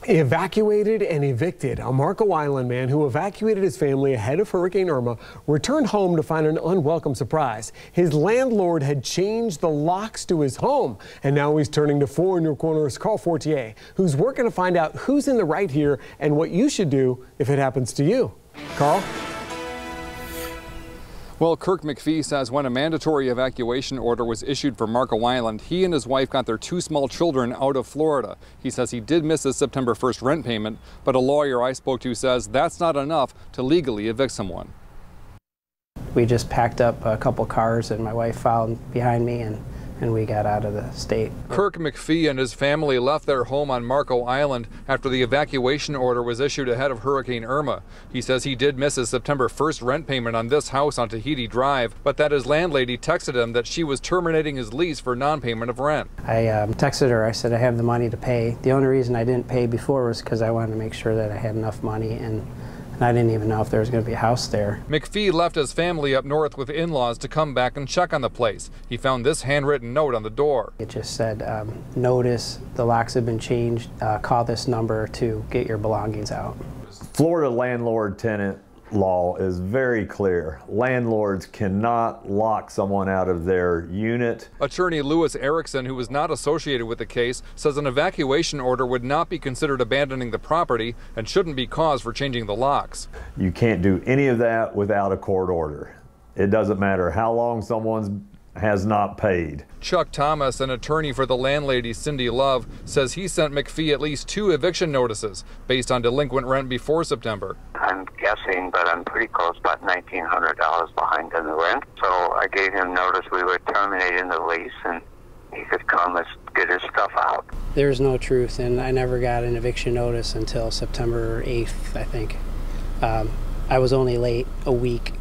Evacuated and evicted. A Marco Island man who evacuated his family ahead of Hurricane Irma returned home to find an unwelcome surprise. His landlord had changed the locks to his home, and now he's turning to 4 in your corner's Carl Fortier, who's working to find out who's in the right here and what you should do if it happens to you. Carl? Well, Kirk McPhee says when a mandatory evacuation order was issued for Marco Island, he and his wife got their 2 small children out of Florida. He says he did miss his September 1st rent payment, but a lawyer I spoke to says that's not enough to legally evict someone. We just packed up a couple cars and my wife followed behind me and we got out of the state. Kirk McPhee and his family left their home on Marco Island after the evacuation order was issued ahead of Hurricane Irma. He says he did miss his September 1st rent payment on this house on Tahiti Drive, but that his landlady texted him that she was terminating his lease for non-payment of rent. I texted her, I said I have the money to pay. The only reason I didn't pay before was because I wanted to make sure that I had enough money, and I didn't even know if there was going to be a house there. McPhee left his family up north with in-laws to come back and check on the place. He found this handwritten note on the door. It just said, notice the locks have been changed. Call this number to get your belongings out. Florida landlord-tenant law is very clear. Landlords cannot lock someone out of their unit. Attorney Lewis Erickson, who was not associated with the case, says an evacuation order would not be considered abandoning the property and shouldn't be cause for changing the locks. You can't do any of that without a court order. It doesn't matter how long someone has not paid. Chuck Thomas, an attorney for the landlady Cindy Love, says he sent McPhee at least 2 eviction notices based on delinquent rent before September. I'm guessing, but I'm pretty close, about $1,900 behind on the rent. So I gave him notice we were terminating the lease and he could come and get his stuff out. There's no truth, and I never got an eviction notice until September 8th, I think. I was only late a week.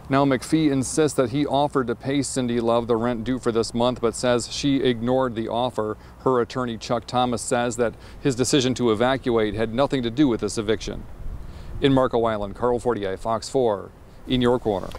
Now McPhee insists that he offered to pay Cindy Love the rent due for this month, but says she ignored the offer. Her attorney Chuck Thomas says that his decision to evacuate had nothing to do with this eviction. In Marco Island, Carl Fortier, Fox 4, in your corner.